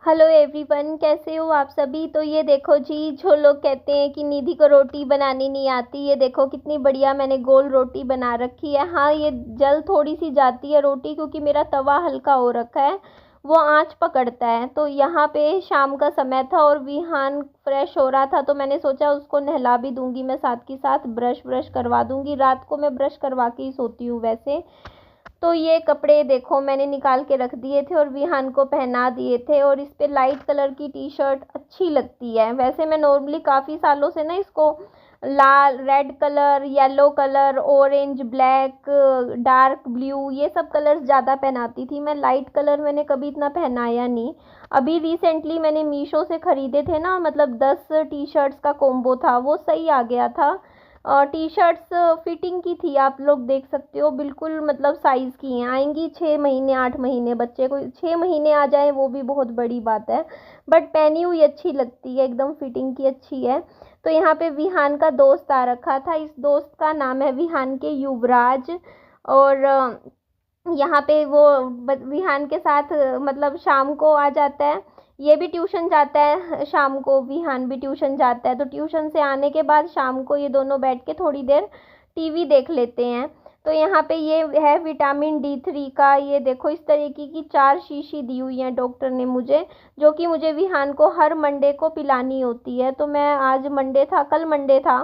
Hello everyone, कैसे हो आप सभी। तो ये देखो जी, जो लोग कहते हैं कि निधि को रोटी बनानी नहीं आती, ये देखो कितनी बढ़िया मैंने गोल रोटी बना रखी है। हाँ, ये जल थोड़ी सी जाती है रोटी, क्योंकि मेरा तवा हल्का हो रखा है, वो आंच पकड़ता है। तो यहाँ पे शाम का समय था और विहान फ्रेश हो रहा था, तो मैंने सोचा उसको नहला भी दूंगी मैं, साथ के साथ ब्रश ब्रश करवा दूंगी। रात को मैं ब्रश करवा के ही सोती हूँ वैसे। तो ये कपड़े देखो मैंने निकाल के रख दिए थे और विहान को पहना दिए थे, और इस पे लाइट कलर की टी शर्ट अच्छी लगती है। वैसे मैं नॉर्मली काफ़ी सालों से ना इसको लाल, red colour, yellow colour, orange, black, dark blue, ये सब कलर्स ज़्यादा पहनाती थी मैं। लाइट कलर मैंने कभी इतना पहनाया नहीं। अभी रिसेंटली मैंने मीशो से ख़रीदे थे ना, मतलब 10 टी शर्ट्स का कॉम्बो था, वो सही आ गया था। टी शर्ट्स फिटिंग की थी, आप लोग देख सकते हो, बिल्कुल मतलब साइज़ की हैं। आएंगी 6 महीने 8 महीने, बच्चे को 6 महीने आ जाए वो भी बहुत बड़ी बात है। बट पहनी हुई अच्छी लगती है, एकदम फिटिंग की अच्छी है। तो यहाँ पे विहान का दोस्त आ रखा था, इस दोस्त का नाम है विहान के युवराज। और यहाँ पे वो विहान के साथ मतलब शाम को आ जाता है। ये भी ट्यूशन जाता है शाम को, विहान भी ट्यूशन जाता है। तो ट्यूशन से आने के बाद शाम को ये दोनों बैठ के थोड़ी देर टीवी देख लेते हैं। तो यहाँ पे ये है विटामिन D3 का, ये देखो इस तरीके की 4 शीशी दी हुई हैं डॉक्टर ने मुझे, जो कि मुझे विहान को हर मंडे को पिलानी होती है। तो मैं, आज मंडे था, कल मंडे था,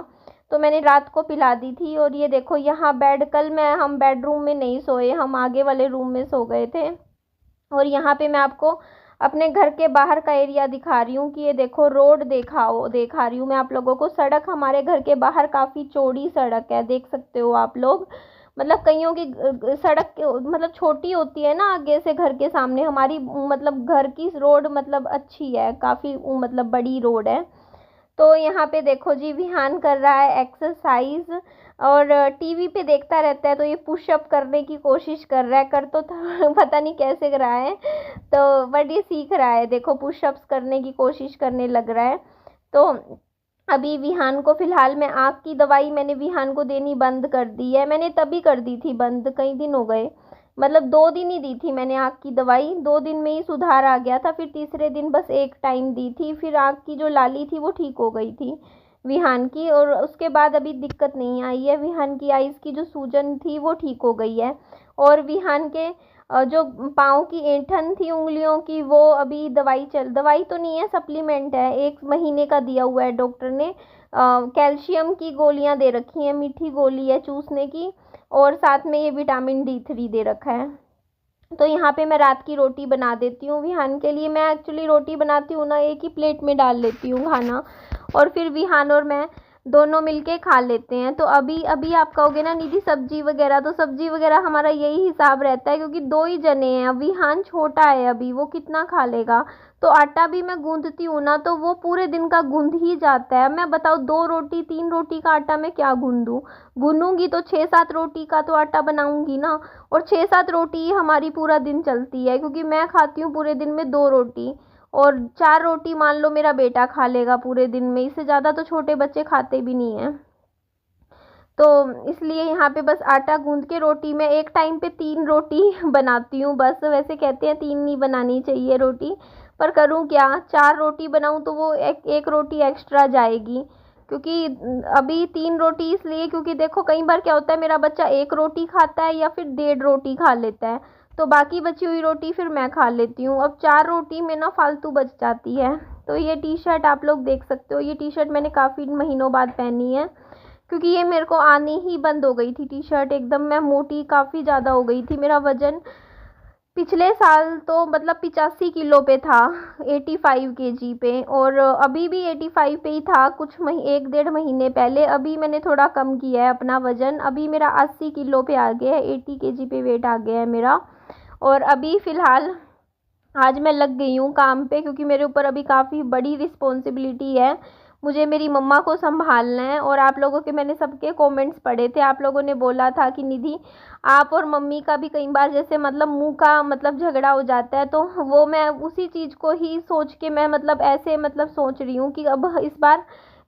तो मैंने रात को पिला दी थी। और ये देखो यहाँ बेड, कल मैं हम बेडरूम में नहीं सोए, हम आगे वाले रूम में सो गए थे। और यहाँ पे मैं आपको अपने घर के बाहर का एरिया दिखा रही हूँ कि ये देखो रोड दिखा रही हूँ मैं आप लोगों को। सड़क हमारे घर के बाहर काफ़ी चौड़ी सड़क है, देख सकते हो आप लोग। मतलब कईयों की सड़क मतलब छोटी होती है ना आगे से घर के सामने, हमारी मतलब घर की रोड मतलब अच्छी है, काफ़ी मतलब बड़ी रोड है। तो यहाँ पे देखो जी, विहान कर रहा है एक्सरसाइज, और टीवी पे देखता रहता है। तो ये पुशअप करने की कोशिश कर रहा है, कर तो था पता नहीं कैसे कर रहा है, तो बट ये सीख रहा है, देखो पुशअप्स करने की कोशिश करने लग रहा है। तो अभी विहान को फ़िलहाल मैं आँख की दवाई मैंने विहान को देनी बंद कर दी है। मैंने तभी कर दी थी बंद, कई दिन हो गए, मतलब 2 दिन ही दी थी मैंने आँख की दवाई। 2 दिन में ही सुधार आ गया था, फिर तीसरे दिन बस एक टाइम दी थी, फिर आँख की जो लाली थी वो ठीक हो गई थी विहान की। और उसके बाद अभी दिक्कत नहीं आई है, विहान की आइज़ की जो सूजन थी वो ठीक हो गई है। और विहान के जो पाँव की ऐंठन थी उंगलियों की, वो अभी दवाई तो नहीं है, सप्लीमेंट है, 1 महीने का दिया हुआ है डॉक्टर ने। कैल्शियम की गोलियां दे रखी हैं, मीठी गोली है चूसने की, और साथ में ये विटामिन D3 दे रखा है। तो यहाँ पे मैं रात की रोटी बना देती हूँ विहान के लिए। मैं एक्चुअली रोटी बनाती हूँ ना, एक ही प्लेट में डाल लेती हूँ खाना, और फिर विहान और मैं दोनों मिलके खा लेते हैं। तो अभी अभी आप कहोगे ना निधि सब्जी वगैरह, तो सब्जी वगैरह हमारा यही हिसाब रहता है, क्योंकि 2 ही जने हैं। विहान छोटा है अभी, वो कितना खा लेगा। तो आटा भी मैं गूंथती हूँ ना, तो वो पूरे दिन का गूंद ही जाता है। मैं बताओ, 2 रोटी 3 रोटी का आटा मैं क्या गूंदूँ। गूंदूंगी तो 6 7 रोटी का तो आटा बनाऊंगी ना। और 6 7 रोटी हमारी पूरा दिन चलती है, क्योंकि मैं खाती हूँ पूरे दिन में 2 रोटी, और 4 रोटी मान लो मेरा बेटा खा लेगा पूरे दिन में, इससे ज़्यादा तो छोटे बच्चे खाते भी नहीं हैं। तो इसलिए यहाँ पे बस आटा गूंद के रोटी में एक टाइम पे 3 रोटी बनाती हूँ बस। वैसे कहते हैं 3 नहीं बनानी चाहिए रोटी, पर करूँ क्या, 4 रोटी बनाऊँ तो वो एक एक रोटी एक्स्ट्रा जाएगी। क्योंकि अभी 3 रोटी इसलिए, क्योंकि देखो कई बार क्या होता है, मेरा बच्चा 1 रोटी खाता है या फिर 1.5 रोटी खा लेता है, तो बाकी बची हुई रोटी फिर मैं खा लेती हूँ। अब 4 रोटी में ना फालतू बच जाती है। तो ये टी शर्ट आप लोग देख सकते हो, ये टी शर्ट मैंने काफ़ी महीनों बाद पहनी है, क्योंकि ये मेरे को आनी ही बंद हो गई थी टी शर्ट। एकदम मैं मोटी काफ़ी ज़्यादा हो गई थी, मेरा वज़न पिछले साल तो मतलब 85 किलो पे था, 85 kg पे, और अभी भी 85 पे ही था कुछ 1 1.5 महीने पहले। अभी मैंने थोड़ा कम किया है अपना वज़न, अभी मेरा 80 किलो पे आ गया है, 80 kg पे वेट आ गया है मेरा। और अभी फ़िलहाल आज मैं लग गई हूँ काम पे, क्योंकि मेरे ऊपर अभी काफ़ी बड़ी रिस्पॉन्सिबिलिटी है, मुझे मेरी मम्मा को संभालना है। और आप लोगों के मैंने सबके कमेंट्स पढ़े थे, आप लोगों ने बोला था कि निधि आप और मम्मी का भी कई बार जैसे मतलब मुंह का मतलब झगड़ा हो जाता है, तो वो मैं उसी चीज़ को ही सोच के मैं मतलब ऐसे मतलब सोच रही हूँ कि अब इस बार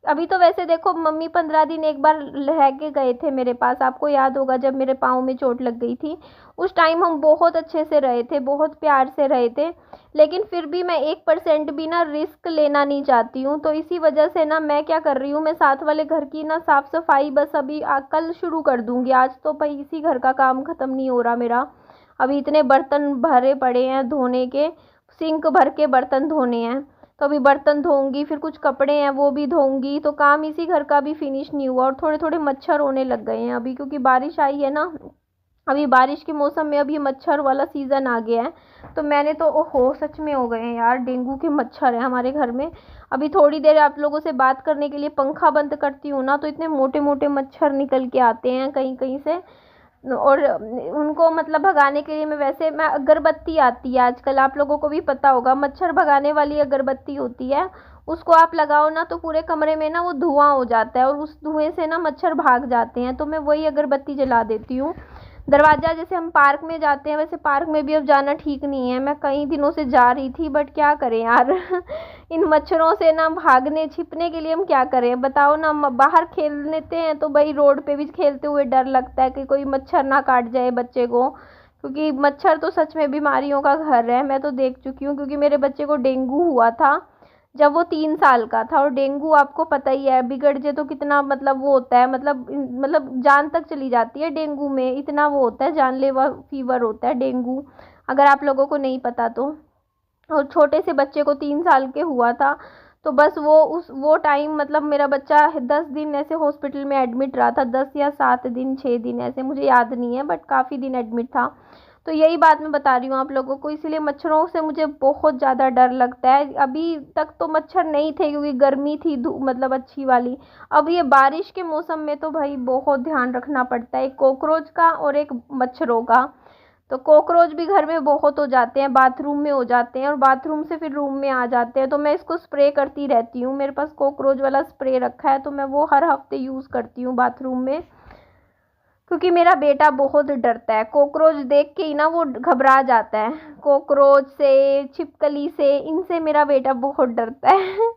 अभी तो वैसे देखो मम्मी 15 दिन एक बार रह के गए थे मेरे पास, आपको याद होगा जब मेरे पाँव में चोट लग गई थी। उस टाइम हम बहुत अच्छे से रहे थे, बहुत प्यार से रहे थे। लेकिन फिर भी मैं 1% भी ना रिस्क लेना नहीं चाहती हूँ, तो इसी वजह से ना मैं क्या कर रही हूँ, मैं साथ वाले घर की ना साफ़ सफाई बस अभी कल शुरू कर दूँगी। आज तो भाई इसी घर का काम ख़त्म नहीं हो रहा मेरा। अभी इतने बर्तन भरे पड़े हैं धोने के, सिंक भर के बर्तन धोने हैं। तो अभी बर्तन धोऊंगी, फिर कुछ कपड़े हैं वो भी धोऊंगी, तो काम इसी घर का भी फिनिश नहीं हुआ। और थोड़े थोड़े मच्छर होने लग गए हैं अभी, क्योंकि बारिश आई है ना। अभी बारिश के मौसम में अभी मच्छर वाला सीज़न आ गया है। तो मैंने तो ओहो सच में हो गए हैं यार, डेंगू के मच्छर है हमारे घर में। अभी थोड़ी देर आप लोगों से बात करने के लिए पंखा बंद करती हूँ ना, तो इतने मोटे मोटे मच्छर निकल के आते हैं कहीं कहीं से। और उनको मतलब भगाने के लिए मैं अगरबत्ती आती है आजकल, आप लोगों को भी पता होगा, मच्छर भगाने वाली अगरबत्ती होती है। उसको आप लगाओ ना तो पूरे कमरे में ना वो धुआं हो जाता है, और उस धुएं से ना मच्छर भाग जाते हैं। तो मैं वही अगरबत्ती जला देती हूँ। दरवाज़ा जैसे हम पार्क में जाते हैं, वैसे पार्क में भी अब जाना ठीक नहीं है। मैं कई दिनों से जा रही थी, बट क्या करें यार इन मच्छरों से ना भागने छिपने के लिए हम क्या करें बताओ ना। बाहर खेल लेते हैं तो भाई रोड पे भी खेलते हुए डर लगता है कि कोई मच्छर ना काट जाए बच्चे को, क्योंकि मच्छर तो सच में बीमारियों का घर है। मैं तो देख चुकी हूँ, क्योंकि मेरे बच्चे को डेंगू हुआ था जब वो 3 साल का था। और डेंगू आपको पता ही है, बिगड़ जाए तो कितना मतलब वो होता है, मतलब जान तक चली जाती है डेंगू में, इतना वो होता है, जानलेवा फीवर होता है डेंगू, अगर आप लोगों को नहीं पता तो। और छोटे से बच्चे को 3 साल के हुआ था। तो बस वो टाइम मतलब मेरा बच्चा 10 दिन ऐसे हॉस्पिटल में एडमिट रहा था, 10 या 7 दिन 6 दिन ऐसे, मुझे याद नहीं है, बट काफ़ी दिन एडमिट था। तो यही बात मैं बता रही हूँ आप लोगों को, इसलिए मच्छरों से मुझे बहुत ज़्यादा डर लगता है। अभी तक तो मच्छर नहीं थे क्योंकि गर्मी थी मतलब अच्छी वाली। अब ये बारिश के मौसम में तो भाई बहुत ध्यान रखना पड़ता है, एक कॉकरोच का और एक मच्छरों का। तो कॉकरोच भी घर में बहुत हो जाते हैं, बाथरूम में हो जाते हैं, और बाथरूम से फिर रूम में आ जाते हैं। तो मैं इसको स्प्रे करती रहती हूँ, मेरे पास कॉकरोच वाला स्प्रे रखा है, तो मैं वो हर हफ्ते यूज़ करती हूँ बाथरूम में। क्योंकि मेरा बेटा बहुत डरता है कॉकरोच देख के ही ना, वो घबरा जाता है। कॉकरोच से, छिपकली से, इनसे मेरा बेटा बहुत डरता है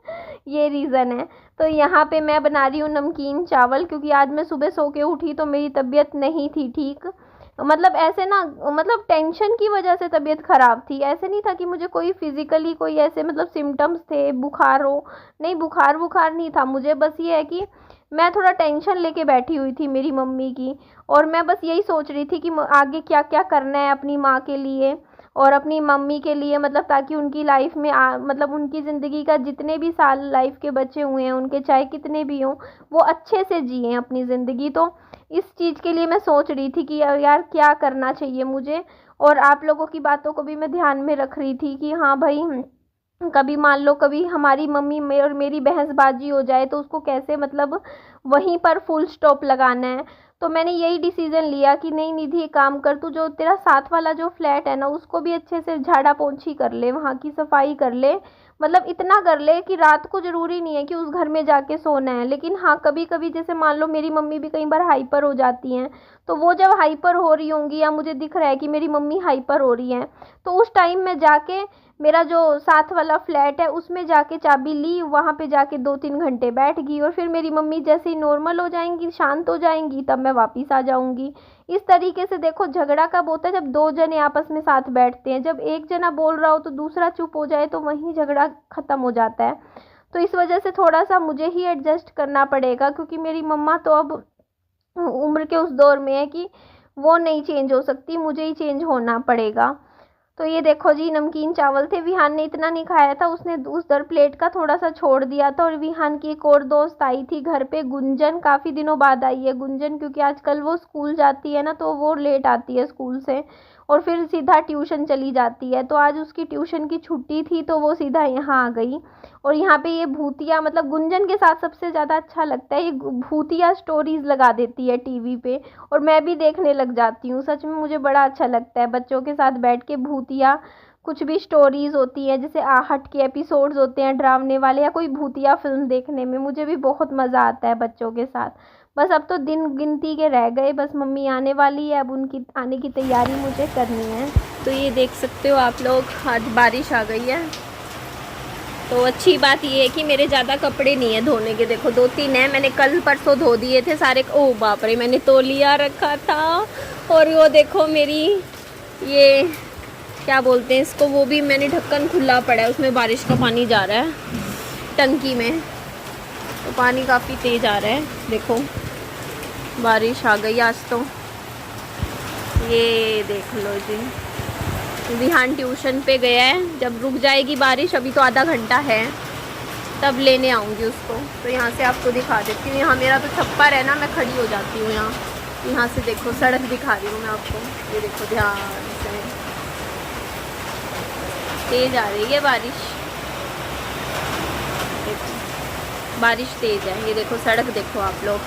ये रीज़न है। तो यहाँ पे मैं बना रही हूँ नमकीन चावल, क्योंकि आज मैं सुबह सो के उठी तो मेरी तबीयत नहीं थी ठीक। मतलब ऐसे ना, मतलब टेंशन की वजह से तबीयत ख़राब थी, ऐसे नहीं था कि मुझे कोई फिज़िकली कोई ऐसे मतलब सिम्टम्स थे, बुखार हो, नहीं बुखार बुखार नहीं था मुझे। बस ये है कि मैं थोड़ा टेंशन लेके बैठी हुई थी मेरी मम्मी की, और मैं बस यही सोच रही थी कि आगे क्या क्या करना है अपनी माँ के लिए और अपनी मम्मी के लिए, मतलब ताकि उनकी लाइफ में मतलब उनकी ज़िंदगी का जितने भी साल लाइफ के बचे हुए हैं उनके, चाहे कितने भी हों, वो अच्छे से जिएं अपनी ज़िंदगी। तो इस चीज़ के लिए मैं सोच रही थी कि यार क्या करना चाहिए मुझे, और आप लोगों की बातों को भी मैं ध्यान में रख रही थी कि हाँ भाई, कभी मान लो कभी हमारी मम्मी में और मेरी बहसबाजी हो जाए तो उसको कैसे मतलब वहीं पर फुल स्टॉप लगाना है। तो मैंने यही डिसीज़न लिया कि नहीं निधि, एक काम कर, तू जो तेरा साथ वाला जो फ्लैट है ना उसको भी अच्छे से झाड़ा पोंछी कर ले, वहाँ की सफाई कर ले। मतलब इतना कर ले कि रात को ज़रूरी नहीं है कि उस घर में जाके सोना है, लेकिन हाँ कभी कभी जैसे मान लो मेरी मम्मी भी कई बार हाइपर हो जाती हैं, तो वो जब हाइपर हो रही होंगी या मुझे दिख रहा है कि मेरी मम्मी हाइपर हो रही हैं, तो उस टाइम में जाके मेरा जो साथ वाला फ्लैट है उसमें जाके चाबी ली, वहाँ पे जाके 2-3 घंटे बैठ गई, और फिर मेरी मम्मी जैसे ही नॉर्मल हो जाएंगी, शांत हो जाएंगी, तब मैं वापस आ जाऊंगी। इस तरीके से देखो, झगड़ा कब होता है, जब दो जने आपस में साथ बैठते हैं, जब एक जना बोल रहा हो तो दूसरा चुप हो जाए तो वहीं झगड़ा ख़त्म हो जाता है। तो इस वजह से थोड़ा सा मुझे ही एडजस्ट करना पड़ेगा, क्योंकि मेरी मम्मा तो अब उम्र के उस दौर में है कि वो नहीं चेंज हो सकती, मुझे ही चेंज होना पड़ेगा। तो ये देखो जी, नमकीन चावल थे, विहान ने इतना नहीं खाया था, उसने उस दर प्लेट का थोड़ा सा छोड़ दिया था। और विहान की एक और दोस्त आई थी घर पे, गुंजन, काफ़ी दिनों बाद आई है गुंजन, क्योंकि आजकल वो स्कूल जाती है ना, तो वो लेट आती है स्कूल से और फिर सीधा ट्यूशन चली जाती है। तो आज उसकी ट्यूशन की छुट्टी थी तो वो सीधा यहाँ आ गई। और यहाँ पे ये भूतिया, मतलब गुंजन के साथ सबसे ज़्यादा अच्छा लगता है, ये भूतिया स्टोरीज़ लगा देती है टीवी पे, और मैं भी देखने लग जाती हूँ। सच में मुझे बड़ा अच्छा लगता है बच्चों के साथ बैठ के भूतिया कुछ भी स्टोरीज़ होती हैं, जैसे आहट के एपिसोड्स होते हैं डरावने वाले, या कोई भूतिया फिल्म देखने में मुझे भी बहुत मज़ा आता है बच्चों के साथ। बस अब तो दिन गिनती के रह गए, बस मम्मी आने वाली है, अब उनकी आने की तैयारी मुझे करनी है। तो ये देख सकते हो आप लोग, आज बारिश आ गई है। तो अच्छी बात ये है कि मेरे ज़्यादा कपड़े नहीं है धोने के। देखो 2-3 हैं, मैंने कल परसों धो दिए थे सारे। ओह बाप रे, मैंने तौलिया रखा था। और वो देखो मेरी ये क्या बोलते हैं इसको, वो भी मैंने ढक्कन खुला पड़ा है, उसमें बारिश का पानी जा रहा है टंकी में। तो पानी काफ़ी तेज़ आ रहा है। देखो बारिश आ गई आज तो। ये देख लो जी, विहान ट्यूशन पे गया है। जब रुक जाएगी बारिश, अभी तो आधा घंटा है, तब लेने आऊँगी उसको। तो यहाँ से आपको दिखा देती हूँ। यहाँ मेरा तो छप्पर है ना, मैं खड़ी हो जाती हूँ यहाँ। यहाँ से देखो सड़क दिखा रही हूँ मैं आपको। ये देखो ध्यान से, तेज़ आ रही है बारिश। देखो बारिश तेज़ है। ये देखो सड़क देखो आप लोग।